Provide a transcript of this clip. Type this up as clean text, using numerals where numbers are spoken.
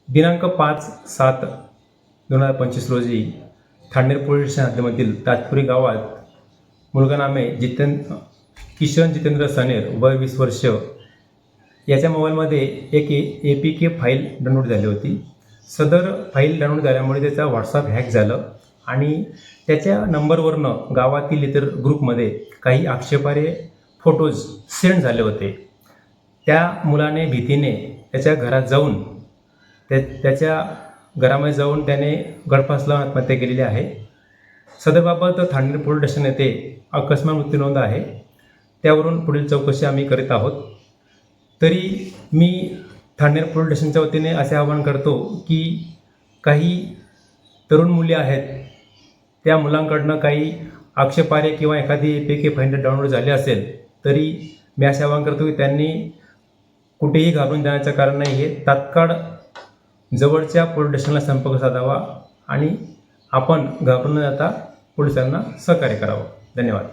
दिनांक 5/7/2025 रोजी थांडेर police station हद्दीमधील तातपुरी गावात मुलगा नामे किशन जितेंद्र सनेर वय 20 वर्ष याच्या मोबाईलमध्ये एक APK फाईल डाउनलोड झाली होती। सदर फाईल डाउनलोड झाल्यामुळे त्याचा व्हॉट्सअप हॅक झालं आणि त्याच्या नंबरवरनं गावातील इतर ग्रुपमध्ये काही आक्षेपार्ह फोटोज सेंड झाले होते। त्या मुलाने भीतीने त्याच्या घरात जाऊन त्याच्या घरामध्ये जाऊन त्याने गळफास लावून आत्महत्या केलेली आहे। सदरबाबत थांडेर पोलीस स्टेशन येथे अकस्मात मृत्यू नोंद आहे, त्यावरून पुढील चौकशी आम्ही करीत आहोत। तरी मी थांडेर पोलीस स्टेशनच्या वतीने असे आवाहन करतो की काही तरुण मुली आहेत, त्या मुलांकडनं काही आक्षेपार्ह किंवा एखादी APK फाईल डाउनलोड झाली असेल तरी मी असे आवाहन करतो की त्यांनी कुठेही घाबरून जाण्याचं कारण नाही आहे। तात्काळ जवळच्या पोलीस स्टेशनला संपर्क साधावा आणि आपण घाबरून न जाता पोलिसांना सहकार्य करावं। धन्यवाद।